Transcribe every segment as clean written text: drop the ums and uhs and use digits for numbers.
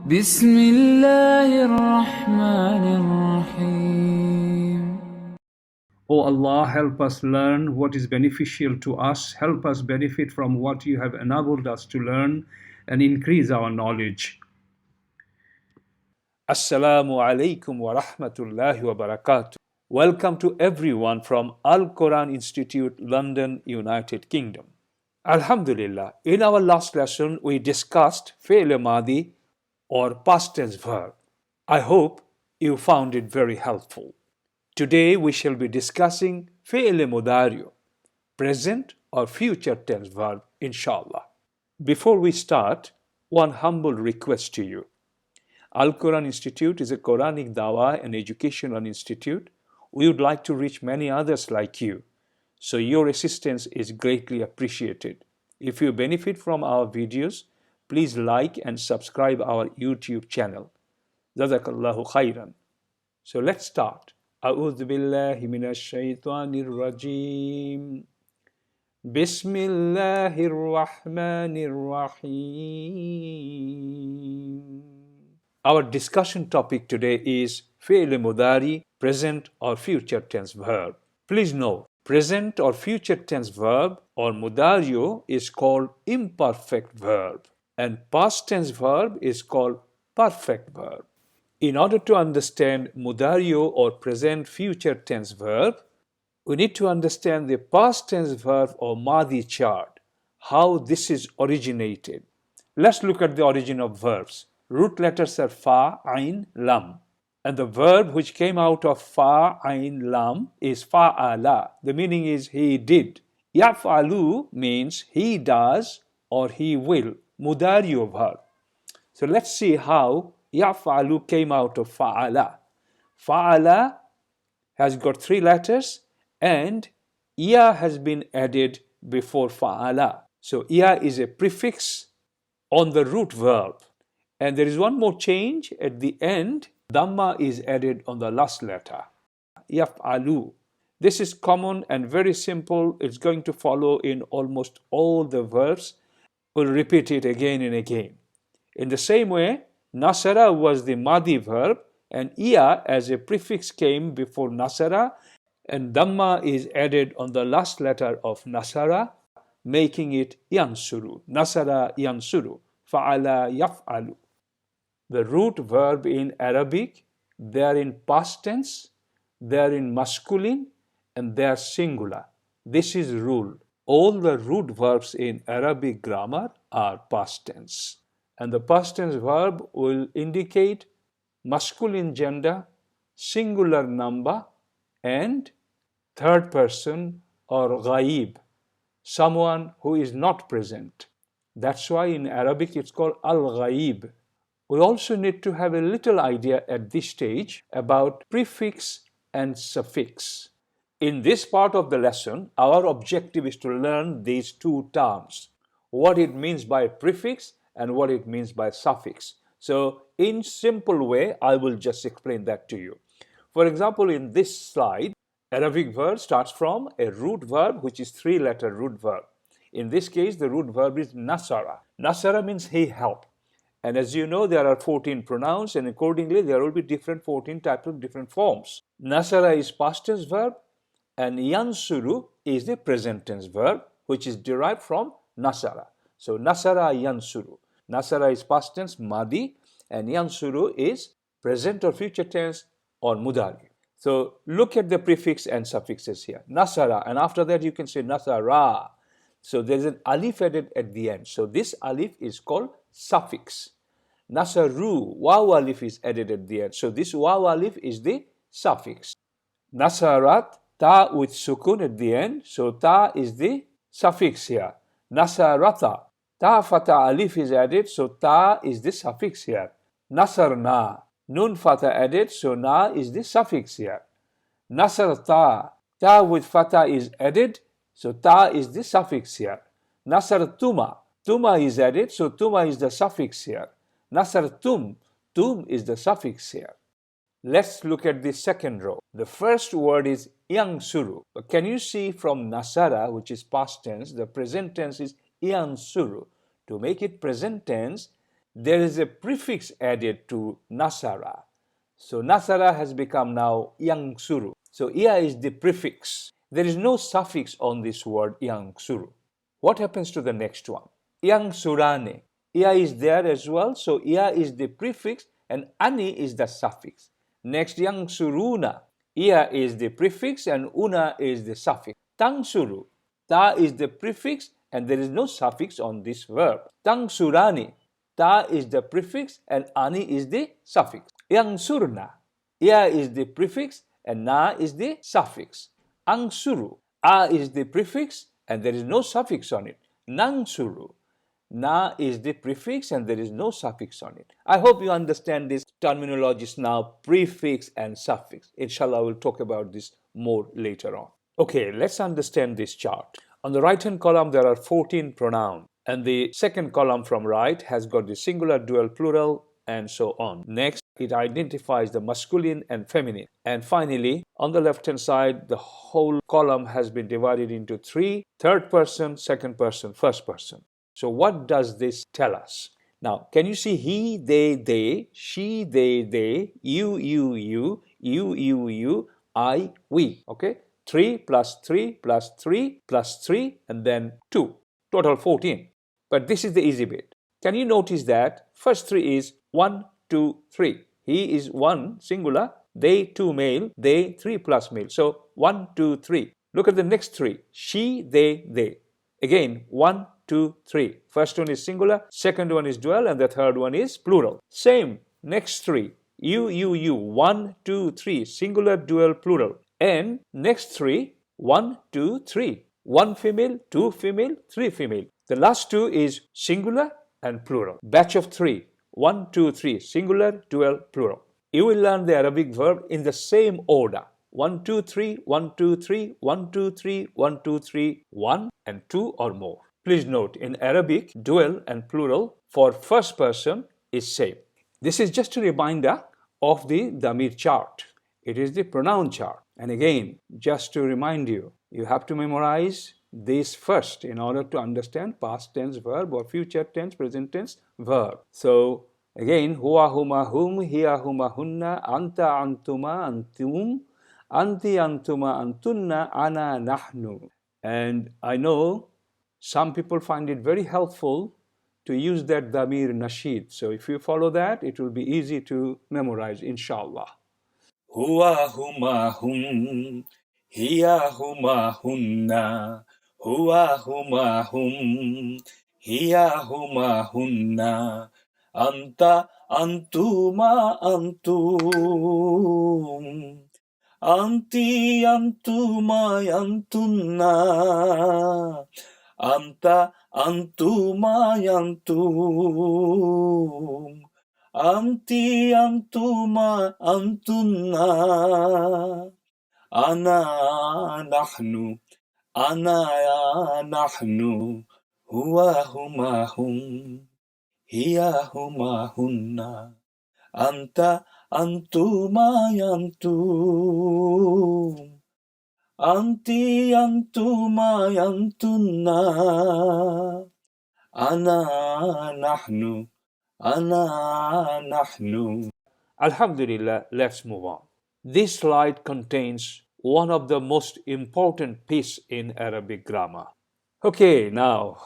بسم الله الرحمن الرحيم. O Allah, help us learn what is beneficial to us. Help us benefit from what you have enabled us to learn and increase our knowledge. Assalamu alaikum wa rahmatullahi wa barakatuh. Welcome to everyone from Al Quran Institute, London, United Kingdom. Alhamdulillah, in our last lesson we discussed fi'l madi or past tense verb. I hope you found it very helpful. Today we shall be discussing fi'l mudari, present or future tense verb, inshallah. Before we start, one humble request to you. Al Quran Institute is a Quranic Da'wah and educational institute. We would like to reach many others like you, so your assistance is greatly appreciated. If you benefit from our videos, please like and subscribe our YouTube channel. Jazakallahu khairan. So let's start. أعوذ بالله من الشيطان الرجيم بسم الله الرحمن الرحيم. Our discussion topic today is fi'l mudari, present or future tense verb. Please note, present or future tense verb or mudari is called imperfect verb and past tense verb is called perfect verb. In order to understand mudari or present future tense verb, we need to understand the past tense verb or madi chart, how this is originated. Let's look at the origin of verbs. Root letters are fa, ain, lam. And the verb which came out of fa, ain, lam is fa'ala. The meaning is he did. Yaf'alu means he does or he will. Mudari verb. So let's see how yaf'alu came out of fa'ala. Fa'ala has got three letters and ya has been added before fa'ala. So ya is a prefix on the root verb. And there is one more change at the end. Dhamma is added on the last letter. Yaf'alu. This is common and very simple. It's going to follow in almost all the verbs. We'll repeat it again and again. In the same way, nasara was the madi verb and iya as a prefix came before nasara and dhamma is added on the last letter of nasara, making it yansuru. Nasara yansuru. Fa'ala yaf'alu. The root verb in Arabic, they are in past tense, they are in masculine, and they are singular. This is rule. All the root verbs in Arabic grammar are past tense. And the past tense verb will indicate masculine gender, singular number, and third person or ghaib, someone who is not present. That's why in Arabic it's called al-ghaib. We also need to have a little idea at this stage about prefix and suffix. In this part of the lesson, our objective is to learn these two terms, what it means by prefix and what it means by suffix. So in simple way, I will just explain that to you. For example, in this slide, Arabic verb starts from a root verb, which is three-letter root verb. In this case, the root verb is nasara. Nasara means he helped. And as you know, there are 14 pronouns and accordingly there will be 14 types of different forms. Nasara is past tense verb and yansuru is the present tense verb which is derived from nasara. So nasara yansuru. Nasara is past tense madi and yansuru is present or future tense or mudari. So look at the prefix and suffixes here. Nasara, and after that you can say nasara. So there is an alif added at the end. So this alif is called suffix. Nasaru, waw alif is added at the end. So this waw alif is the suffix. Nasarat, ta with sukun at the end. So ta is the suffix here. Nasarata, ta fata alif is added. So ta is the suffix here. Nasarna, nun fata added. So na is the suffix here. Nasarta, ta with fata is added. So ta is the suffix here. Nasartuma, tuma is added. So tuma is the suffix here. Nasartum, tum is the suffix here. Let's look at the second row. The first word is yansuru. Can you see from nasara, which is past tense, the present tense is yansuru. To make it present tense, there is a prefix added to nasara. So nasara has become now yansuru. So ia is the prefix. There is no suffix on this word yansuru. What happens to the next one? Yansurane. Ia is there as well. So ia is the prefix and ani is the suffix. Next yansuruna. Ia is the prefix and una is the suffix. Tangsuru. Ta is the prefix and there is no suffix on this verb. Tangsurani. Ta is the prefix and ani is the suffix. Yangsurna. Ia is the prefix and na is the suffix. Angsuru. A is the prefix and there is no suffix on it. Nangsuru. Na is the prefix and there is no suffix on it. I hope you understand these terminologies now, prefix and suffix. Inshallah, we'll talk about this more later on. Okay, let's understand this chart. On the right-hand column, there are 14 pronouns. And the second column from right has got the singular, dual, plural, and so on. Next, it identifies the masculine and feminine. And finally, on the left-hand side, the whole column has been divided into three: third person, second person, first person. So what does this tell us? Now, can you see he, they, she, they, you, I, we, okay? 3 plus 3 plus 3 plus 3 and then 2, total 14. But this is the easy bit. Can you notice that first 3 is 1, 2, 3. He is 1 singular, they 2 male, they 3 plus male. So 1, 2, 3. Look at the next 3. She, they. Again 1, 2, 3. First one is singular, second one is dual, and the third one is plural. Same, next 3. You. 1, 2, 3. Singular, dual, plural. And next 3, 1, 2, 3. 1 female, 2 female, 3 female. The last 2 is singular and plural. Batch of 3. 1, 2, 3. Singular, dual, plural. You will learn the Arabic verb in the same order. 1, 2, 3, 1, 2, 3, 1, 2, 3, 1, 2, 3, 1 and 2 or more. Please note, in Arabic, dual and plural for first person is same. This is just a reminder of the Damir chart. It is the pronoun chart. And again, just to remind you, you have to memorize this first in order to understand past tense verb or future tense, present tense verb. So again, huwa, huma, hum, hiya, huma, hunna, anta, antuma, antum, anti, antuma, antunna, ana, nahnu. And I know some people find it very helpful to use that Damir Nasheed. So if you follow that, it will be easy to memorize, inshallah. Huwa, huma, hum, hiya, huma, hunna, huwa, huma, hum, hiya, huma, hunna, anta, antuma, antum, anti, antuma, antunna, anta, antuma, antum, anti, antuma, antunna, ana, nahnu, huwa, huma, hum, hiya, huma, hunna, anta, antuma, antum, anti, antuma, antunna, ana, nahnu, Alhamdulillah, let's move on. This slide contains one of the most important pieces in Arabic grammar. Okay, now,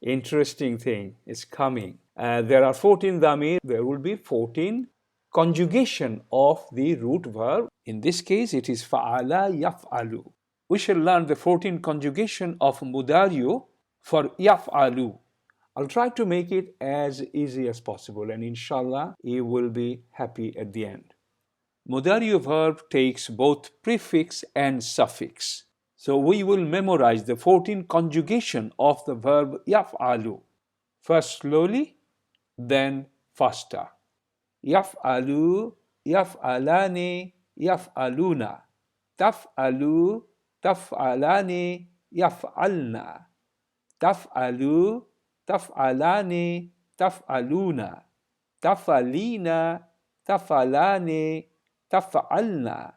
interesting thing is coming. There are 14 dhamir. There will be 14 conjugation of the root verb. In this case, it is fa'ala yaf'alu. We shall learn the 14 conjugation of mudari'u for yaf'alu. I'll try to make it as easy as possible and inshallah you will be happy at the end. Mudari'u verb takes both prefix and suffix. So we will memorize the 14 conjugation of the verb yaf'alu. First slowly, then faster. Yaf'alu, yaf'alani, yaf'aluna. Taf'alu, taf'alani, yaf'alna. Taf'alu, taf'alani, taf'aluna. Taf'alina, taf'alani, taf'alna.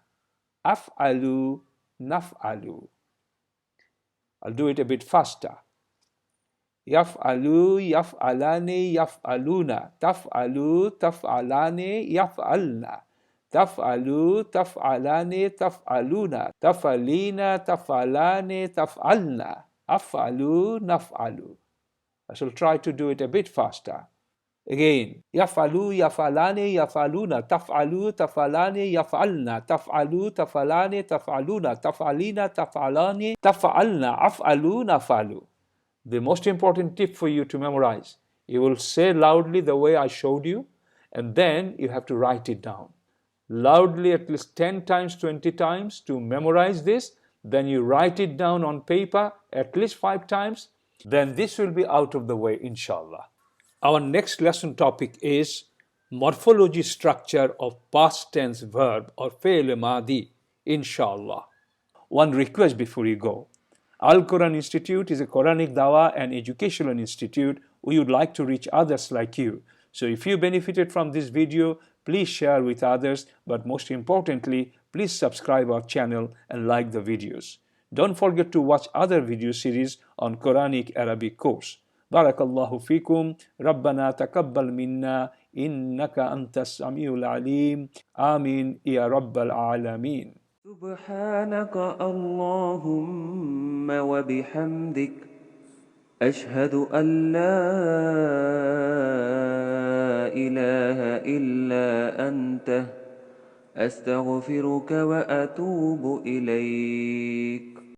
Af'alu, naf'alu. I'll do it a bit faster. Yaf'alu, yaf'alani, yaf'aluna. Taf'alu, taf'alani, yaf'alna. Taf'alu, taf'alani, taf'aluna. Taf'alina, taf'alani, taf'alna. Af'alu, naf'alu. I shall try to do it a bit faster. Again, yaf'alu, yaf'alani, yaf'aluna. Taf'alu, taf'alani, yaf'alna. Taf'alu, taf'alani, taf'aluna. Taf'alina, taf'alani, taf'alna. Af'alu, naf'alu. The most important tip for you to memorize, you will say loudly the way I showed you, and then you have to write it down. Loudly at least 10 times, 20 times to memorize this. Then you write it down on paper at least 5 times. Then this will be out of the way, inshallah. Our next lesson topic is morphology structure of past tense verb or fi'l madi, inshallah. One request before you go. Al-Quran Institute is a Quranic Da'wah and educational institute. We would like to reach others like you. So if you benefited from this video, please share with others. But most importantly, please subscribe our channel and like the videos. Don't forget to watch other video series on Quranic Arabic course. Barakallahu fikum. Rabbana taqabbal minna. Innaka antas samiul alim. Amin ya rabbal alameen. سبحانك اللهم وبحمدك أشهد أن لا إله إلا أنت أستغفرك وأتوب إليك